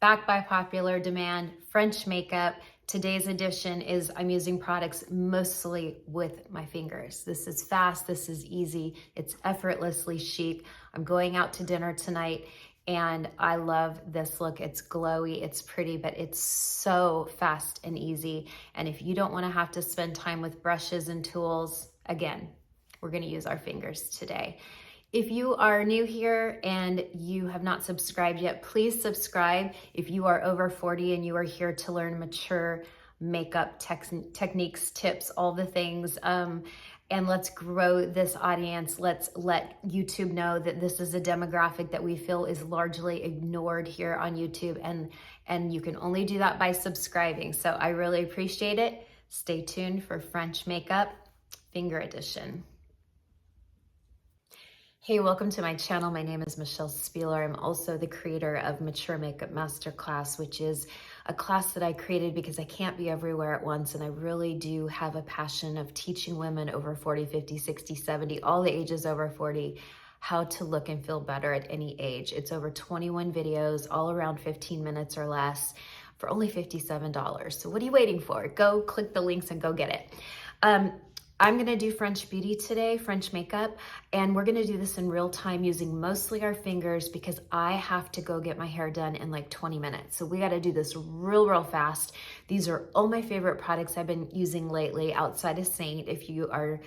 Back by popular demand, French makeup. Today's edition is I'm using products mostly with my fingers. This is fast, this is easy, it's effortlessly chic. I'm going out to dinner tonight and I love this look. It's glowy, it's pretty, but it's so fast and easy. And if you don't want to have to spend time with brushes and tools, again, we're going to use our fingers today. If you are new here and you have not subscribed yet, please subscribe. If you are over 40 and you are here to learn mature makeup techniques, tips, all the things, and let's grow this audience. Let's let YouTube know that this is a demographic that we feel is largely ignored here on YouTube, and you can only do that by subscribing. So I really appreciate it. Stay tuned for French Makeup Finger Edition. Hey, welcome to my channel. My name is Michelle Spieler. I'm also the creator of Mature Makeup Masterclass, which is a class that I created because I can't be everywhere at once. And I really do have a passion of teaching women over 40, 50, 60, 70, all the ages over 40, how to look and feel better at any age. It's over 21 videos, all around 15 minutes or less for only $57. So what are you waiting for? Go click the links and go get it. I'm gonna do French beauty today, French makeup, and we're gonna do this in real time using mostly our fingers because I have to go get my hair done in like 20 minutes. So we gotta do this real fast. These are all my favorite products I've been using lately outside of Saint. If you are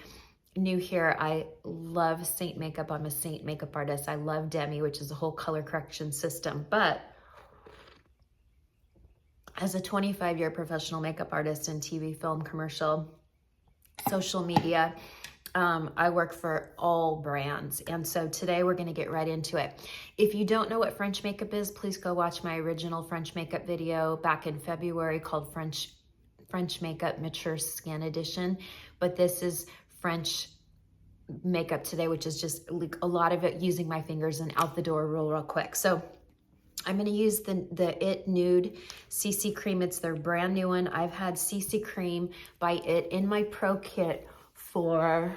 new here, I love Saint makeup. I'm a Saint makeup artist. I love Demi, which is a whole color correction system. But as a 25-year professional makeup artist in TV, film, commercial, social media, I work for all brands. And so today we're going to get right into it. If you don't know what French makeup is, please go watch my original French makeup video back in February called French Makeup Mature Skin Edition. But this is French makeup today, which is just a lot of it using my fingers and out the door real quick. So I'm going to use the IT Nude CC Cream. It's their brand new one. I've had CC Cream by IT in my pro kit for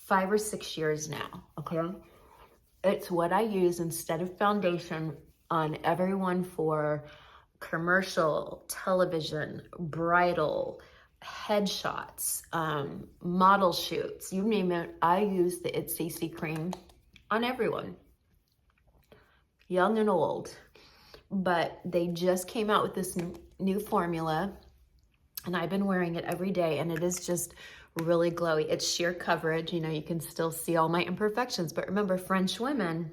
5 or 6 years now, okay? It's what I use instead of foundation on everyone for commercial, television, bridal, headshots, model shoots, you name it. I use the IT CC Cream on everyone, young and old. But they just came out with this new formula and I've been wearing it every day and it is just really glowy. It's sheer coverage, you know, you can still see all my imperfections, but remember, French women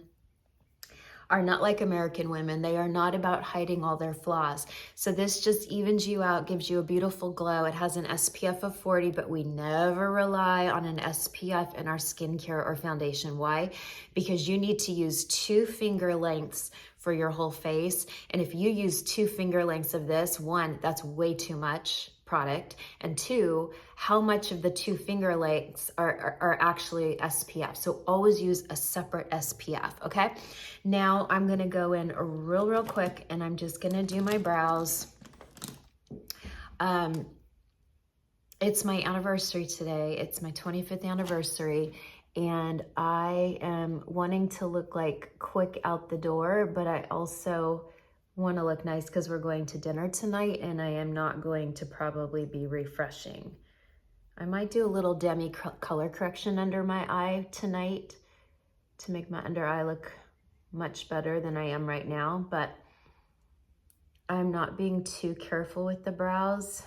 are not like American women. They are not about hiding all their flaws. So this just evens you out, gives you a beautiful glow. It has an SPF of 40, but we never rely on an SPF in our skincare or foundation. Why? Because you need to use 2 finger lengths for your whole face. And if you use 2 finger lengths of this, 1, that's way too much product, and 2, how much of the 2 finger lengths are actually SPF. So always use a separate SPF, okay? Now I'm gonna go in real quick and I'm just gonna do my brows. It's my anniversary today. It's my 25th anniversary. And I am wanting to look like quick out the door, but I also want to look nice because we're going to dinner tonight and I am not going to probably be refreshing. I might do a little Demi color correction under my eye tonight to make my under eye look much better than I am right now, but I'm not being too careful with the brows.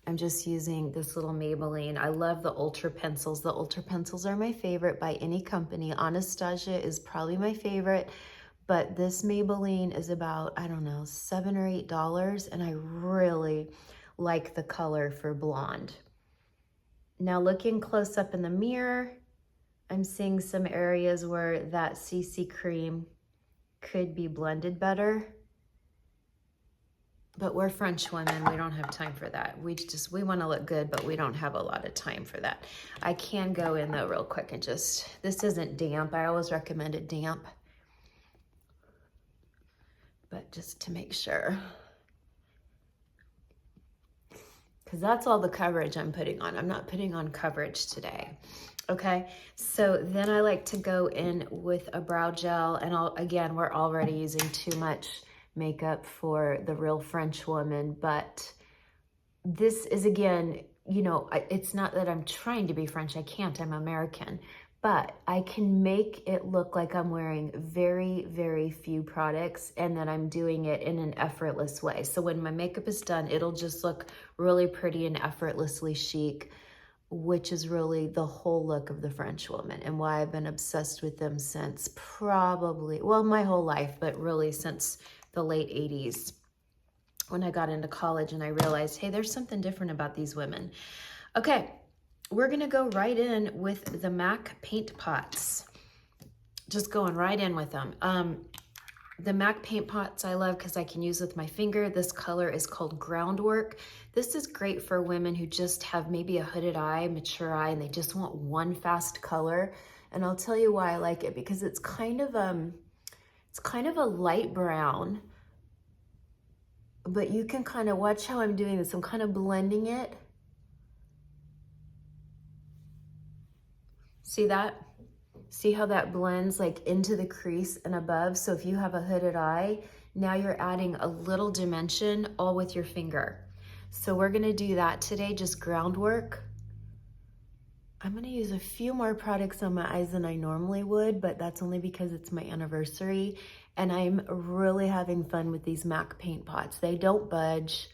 I'm just using this little Maybelline. I love the Ultra pencils. The Ultra pencils are my favorite by any company. Anastasia is probably my favorite, but this Maybelline is about, I don't know, $7 or $8, and I really like the color for blonde. Now looking close up in the mirror, I'm seeing some areas where that CC cream could be blended better. But we're French women, we don't have time for that. We want to look good, but we don't have a lot of time for that. I can go in though real quick and just, this isn't damp. I always recommend it damp, but just to make sure. Because that's all the coverage I'm putting on. I'm not putting on coverage today. Okay, so then I like to go in with a brow gel, and again, we're already using too much makeup for the real French woman, but this is, again, you know, it's not that I'm trying to be French. I can't, I'm American, but I can make it look like I'm wearing very, very few products and that I'm doing it in an effortless way. So when my makeup is done, it'll just look really pretty and effortlessly chic, which is really the whole look of the French woman and why I've been obsessed with them since probably, well, my whole life, but really since the late 80s when I got into college and I realized, hey, there's something different about these women. Okay, we're gonna go right in with the MAC paint pots. Just going right in with them. The MAC paint pots I love because I can use with my finger. This color is called Groundwork. This is great for women who just have maybe a hooded eye, mature eye, and they just want one fast color. And I'll tell you why I like it, because it's kind of a light brown, but you can kind of watch how I'm doing this. I'm kind of blending it. See that? See how that blends like into the crease and above? So if you have a hooded eye, now you're adding a little dimension all with your finger. So we're gonna do that today, just Groundwork. I'm gonna use a few more products on my eyes than I normally would, but that's only because it's my anniversary and I'm really having fun with these MAC paint pots. They don't budge,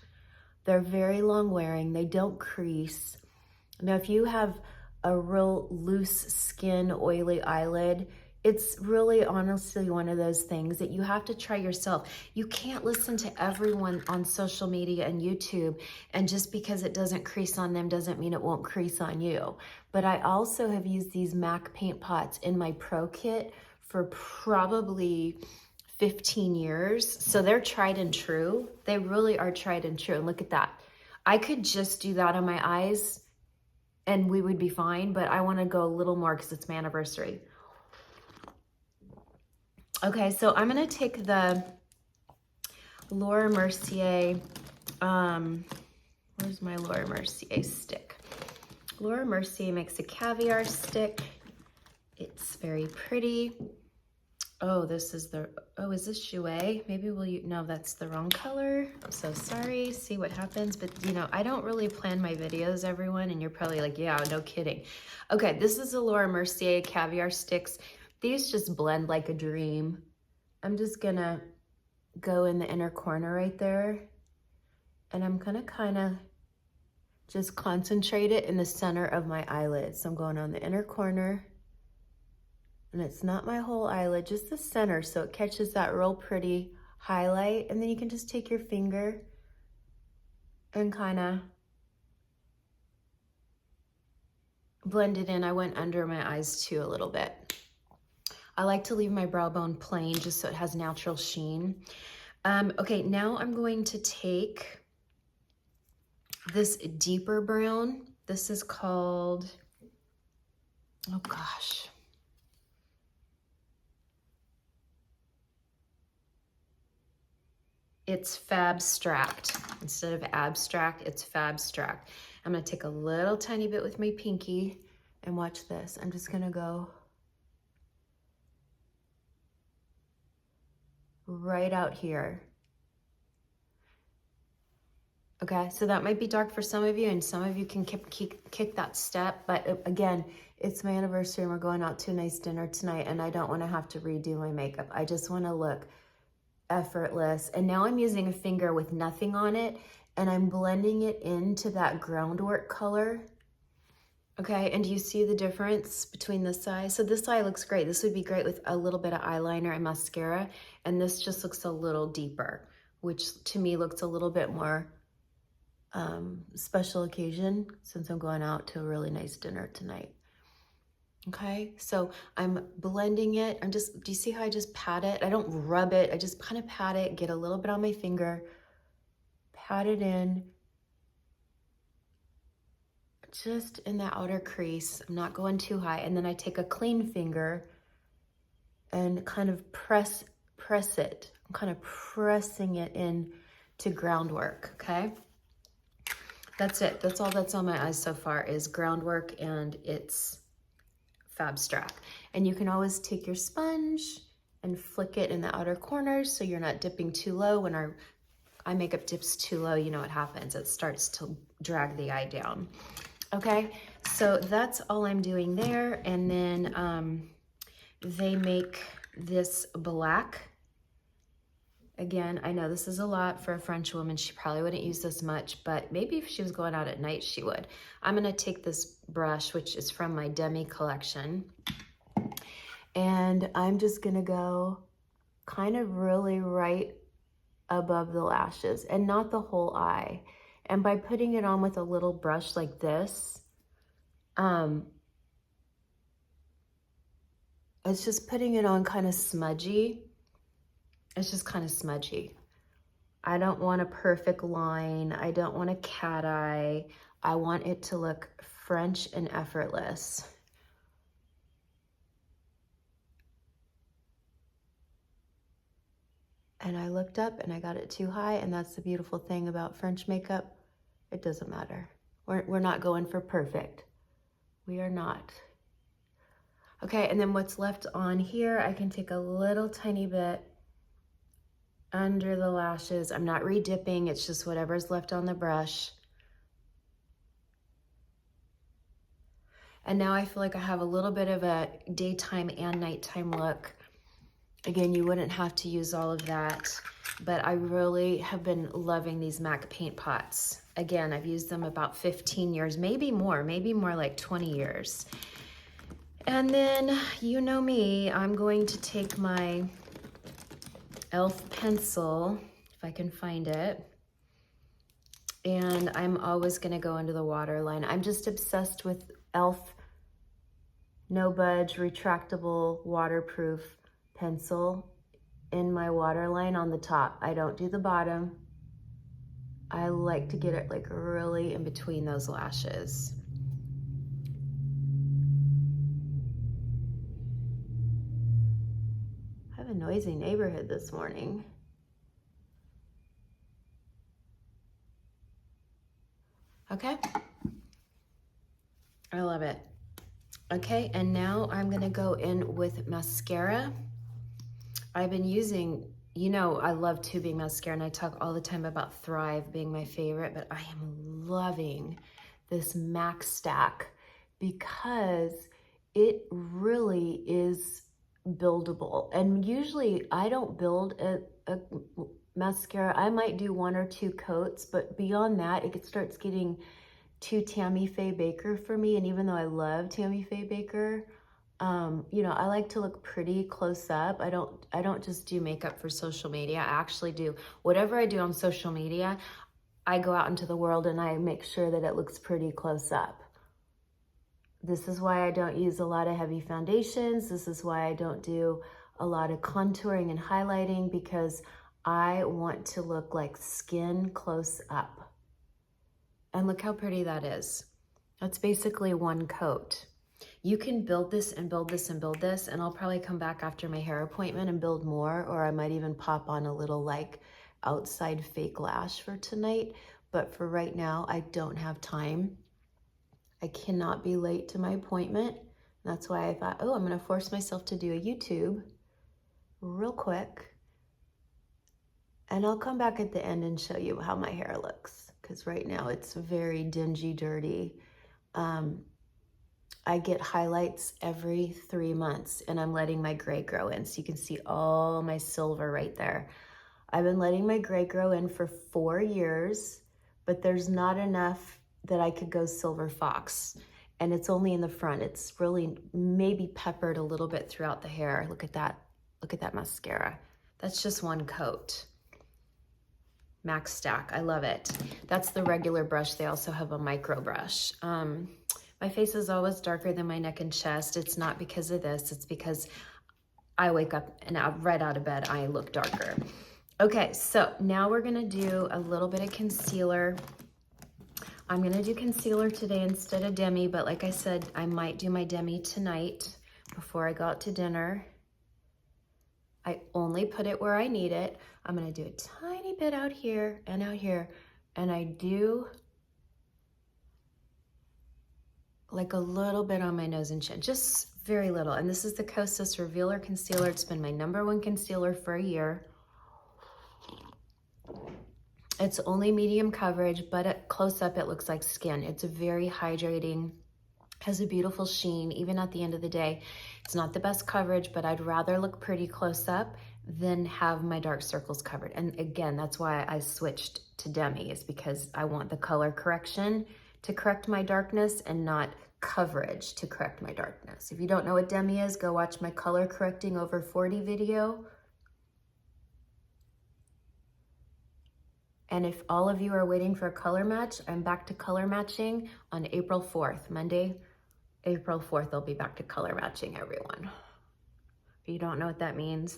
they're very long wearing, they don't crease. Now if you have a real loose skin, oily eyelid, it's really honestly one of those things that you have to try yourself. You can't listen to everyone on social media and YouTube, and just because it doesn't crease on them doesn't mean it won't crease on you. But I also have used these MAC paint pots in my pro kit for probably 15 years. So they're tried and true. They really are tried and true. And look at that. I could just do that on my eyes and we would be fine, but I wanna go a little more because it's my anniversary. Okay, so I'm gonna take the Laura Mercier, where's my Laura Mercier stick? Laura Mercier makes a Caviar stick. It's very pretty. Oh, this is the, oh, is this Jouet? Maybe will you, no, that's the wrong color. I'm so sorry, see what happens. But you know, I don't really plan my videos, everyone, and you're probably like, yeah, no kidding. Okay, this is the Laura Mercier Caviar sticks. These just blend like a dream. I'm just gonna go in the inner corner right there, and I'm gonna kind of just concentrate it in the center of my eyelid. So I'm going on the inner corner, and it's not my whole eyelid, just the center, so it catches that real pretty highlight. And then you can just take your finger and kind of blend it in. I went under my eyes too a little bit. I like to leave my brow bone plain just so it has natural sheen. Okay, now I'm going to take this deeper brown. This is called, oh gosh. It's Fabstract. Instead of abstract, it's Fabstract. I'm gonna take a little tiny bit with my pinky and watch this. I'm just gonna go right out here. Okay, so that might be dark for some of you, and some of you can kick that step, but again, it's my anniversary and we're going out to a nice dinner tonight, and I don't wanna have to redo my makeup. I just wanna look effortless. And now I'm using a finger with nothing on it, and I'm blending it into that Groundwork color. Okay, and do you see the difference between this eye? So this eye looks great. This would be great with a little bit of eyeliner and mascara, and this just looks a little deeper, which to me looks a little bit more special occasion since I'm going out to a really nice dinner tonight. Okay, so I'm blending it. Do you see how I just pat it? I don't rub it, I just kind of pat it, get a little bit on my finger, pat it in, just in the outer crease. I'm not going too high. And then I take a clean finger and kind of press it. I'm kind of pressing it in to Groundwork, okay? That's it. That's all that's on my eyes so far is Groundwork, and it's Fabstract. And you can always take your sponge and flick it in the outer corners so you're not dipping too low. When our eye makeup dips too low, you know what happens. It starts to drag the eye down. Okay, so that's all I'm doing there. And then they make this black. Again, I know this is a lot for a French woman. She probably wouldn't use this much, but maybe if she was going out at night, she would. I'm gonna take this brush, which is from my Demi collection, and I'm just gonna go kind of really right above the lashes and not the whole eye. And by putting it on with a little brush like this, it's just putting it on kind of smudgy. It's just kind of smudgy. I don't want a perfect line. I don't want a cat eye. I want it to look French and effortless. And I looked up and I got it too high, and that's the beautiful thing about French makeup. It doesn't matter. We're not going for perfect. We are not. Okay, and then what's left on here, I can take a little tiny bit under the lashes. I'm not re-dipping, it's just whatever's left on the brush. And now I feel like I have a little bit of a daytime and nighttime look. Again, you wouldn't have to use all of that, but I really have been loving these MAC paint pots. Again, I've used them about 15 years, maybe more like 20 years. And then, you know me, I'm going to take my e.l.f. pencil, if I can find it, and I'm always gonna go into the waterline. I'm just obsessed with e.l.f. No Budge retractable waterproof pencil in my waterline on the top. I don't do the bottom. I like to get it like really in between those lashes. I have a noisy neighborhood this morning. Okay, I love it. Okay, and now I'm gonna go in with mascara. I've been using, you know, I love tubing mascara, and I talk all the time about Thrive being my favorite, but I am loving this MAC Stack because it really is buildable. And usually I don't build a mascara. I might do 1 or 2 coats, but beyond that, it starts getting too Tammy Faye Baker for me. And even though I love Tammy Faye Baker, you know, I like to look pretty close up. I don't just do makeup for social media. I actually do whatever I do on social media. I go out into the world and I make sure that it looks pretty close up. This is why I don't use a lot of heavy foundations. This is why I don't do a lot of contouring and highlighting, because I want to look like skin close up. And look how pretty that is. That's basically 1 coat. You can build this and build this and build this, and I'll probably come back after my hair appointment and build more, or I might even pop on a little like outside fake lash for tonight. But for right now, I don't have time. I cannot be late to my appointment. That's why I thought, oh, I'm gonna force myself to do a YouTube real quick. And I'll come back at the end and show you how my hair looks, because right now it's very dingy, dirty. I get highlights every 3 months, and I'm letting my gray grow in. So you can see all my silver right there. I've been letting my gray grow in for 4 years, but there's not enough that I could go silver fox. And it's only in the front. It's really maybe peppered a little bit throughout the hair. Look at that. Look at that mascara. That's just 1 coat. MAC Stack, I love it. That's the regular brush. They also have a micro brush. My face is always darker than my neck and chest. It's not because of this. It's because I wake up and right out of bed, I look darker. Okay, so now we're gonna do a little bit of concealer. I'm gonna do concealer today instead of Demi, but like I said, I might do my Demi tonight before I go out to dinner. I only put it where I need it. I'm gonna do a tiny bit out here, and I do like a little bit on my nose and chin, just very little. And this is the Kosas Revealer Concealer. It's been my #1 concealer for a year. It's only medium coverage, but at close up, it looks like skin. It's very hydrating, has a beautiful sheen. Even at the end of the day, it's not the best coverage, but I'd rather look pretty close up than have my dark circles covered. And again, that's why I switched to demi, is because I want the color correction to correct my darkness and not coverage to correct my darkness. If you don't know what demi is, go watch my color correcting over 40 video. And if all of you are waiting for a color match, I'm back to color matching on April 4th, Monday, April 4th, I'll be back to color matching everyone. If you don't know what that means,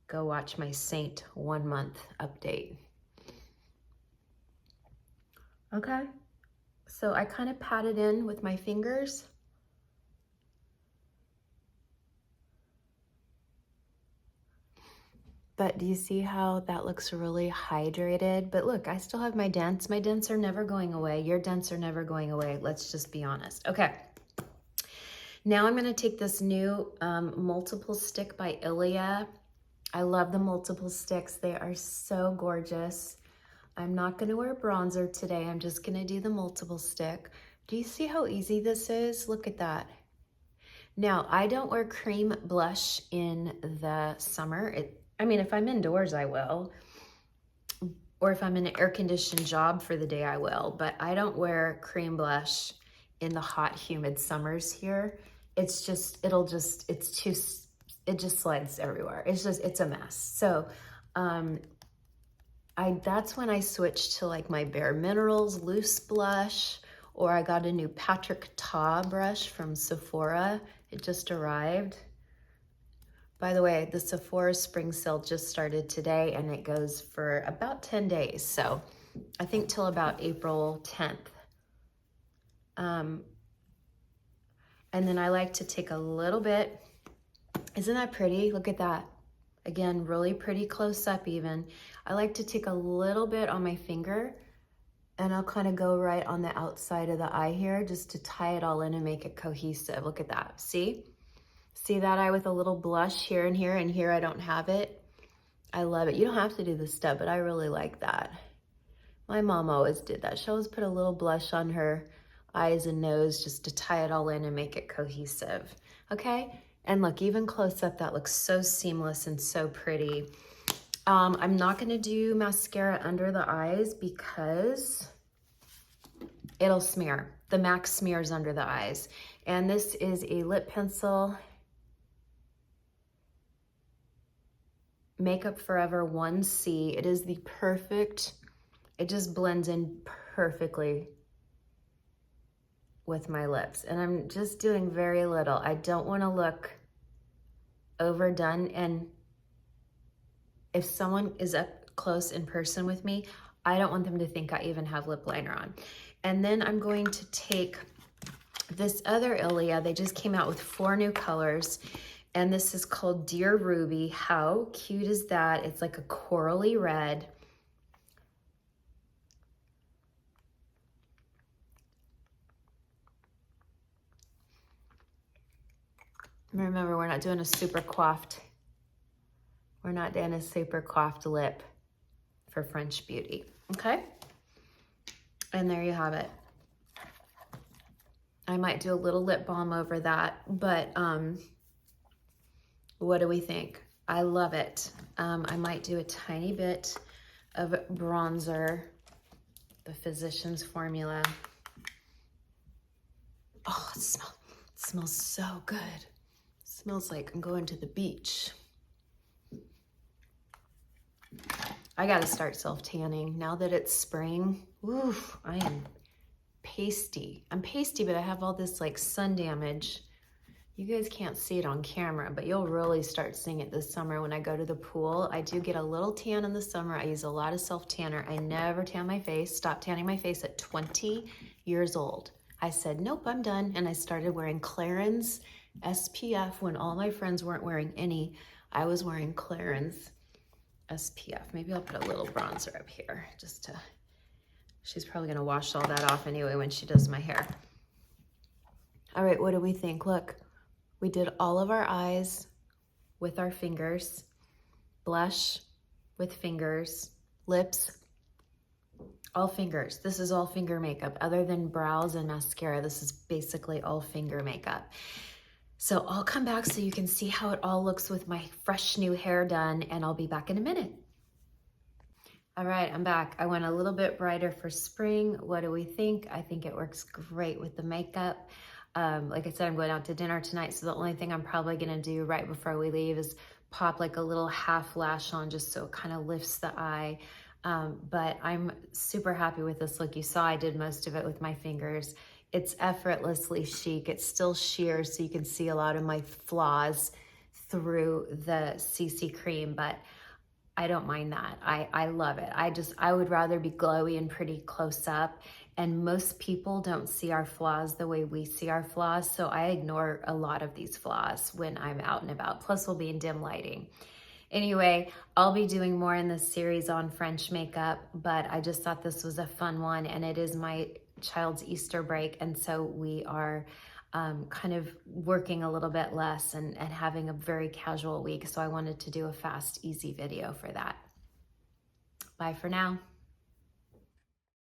go watch my Saint 1 month update. Okay, so I kind of pat it in with my fingers. But do you see how that looks really hydrated? But look, I still have my dents. My dents are never going away. Your dents are never going away. Let's just be honest. Okay. Now I'm going to take this new multiple stick by Ilia. I love the multiple sticks. They are so gorgeous. I'm not going to wear bronzer today. I'm just going to do the multiple stick. Do you see how easy this is? Look at that. Now, I don't wear cream blush in the summer. I mean, if I'm indoors, I will. Or if I'm in an air-conditioned job for the day, I will. But I don't wear cream blush in the hot, humid summers here. It's just, it just slides everywhere. It's a mess. So that's when I switched to like my Bare Minerals loose blush, or I got a new Patrick Ta brush from Sephora. It just arrived. By the way, the Sephora spring sale just started today and it goes for about 10 days. So I think till about April 10th. And then I like to take a little bit. Isn't that pretty? Look at that. Again, really pretty close up even. I like to take a little bit on my finger and I'll kind of go right on the outside of the eye here just to tie it all in and make it cohesive. Look at that. See? See that eye with a little blush here, and here I don't have it. I love it. You don't have to do this step, but I really like that. My mom always did that. She always put a little blush on her eyes and nose just to tie it all in and make it cohesive. Okay? And look, even close up, that looks so seamless and so pretty. I'm not gonna do mascara under the eyes because it'll smear. The MAC smears under the eyes. And this is a lip pencil. Makeup Forever 1C. It is the perfect, it just blends in perfectly with my lips. And I'm just doing very little. I don't want to look overdone. And if someone is up close in person with me, I don't want them to think I even have lip liner on. And then I'm going to take this other Ilia. They just came out with 4 new colors. And this is called Dear Ruby. How cute is that? It's like a corally red. Remember, we're not doing a super coiffed. We're not doing a super coiffed lip for French Beauty, okay? And there you have it. I might do a little lip balm over that, but what do we think? I love it. I might do a tiny bit of bronzer, the Physicians Formula. Oh, it smells so good. It smells like I'm going to the beach. I gotta start self-tanning. Now that it's spring, oof, I am pasty. I'm pasty, but I have all this like sun damage. You guys can't see it on camera, but you'll really start seeing it this summer when I go to the pool. I do get a little tan in the summer. I use a lot of self-tanner. I never tan my face. Stopped tanning my face at 20 years old. I said, nope, I'm done. And I started wearing Clarins SPF when all my friends weren't wearing any. I was wearing Clarins SPF. Maybe I'll put a little bronzer up here just to, she's probably gonna wash all that off anyway when she does my hair. All right, what do we think? Look, we did all of our eyes with our fingers, blush with fingers, lips, all fingers. This is all finger makeup. Other than brows and mascara, this is basically all finger makeup. So I'll come back so you can see how it all looks with my fresh new hair done, and I'll be back in a minute. All right, I'm back. I went a little bit brighter for spring. What do we think? I think it works great with the makeup. Like I said, I'm going out to dinner tonight, so the only thing I'm probably gonna do right before we leave is pop like a little half lash on just so it kind of lifts the eye. But I'm super happy with this look. You saw I did most of it with my fingers. It's effortlessly chic. It's still sheer, so you can see a lot of my flaws through the CC cream, but I don't mind that. I love it. I would rather be glowy and pretty close up, and most people don't see our flaws the way we see our flaws, so I ignore a lot of these flaws when I'm out and about. Plus we'll be in dim lighting. Anyway, I'll be doing more in this series on French makeup, but I just thought this was a fun one, and it is my child's Easter break, and so we are kind of working a little bit less and having a very casual week. So I wanted to do a fast, easy video for that. Bye for now.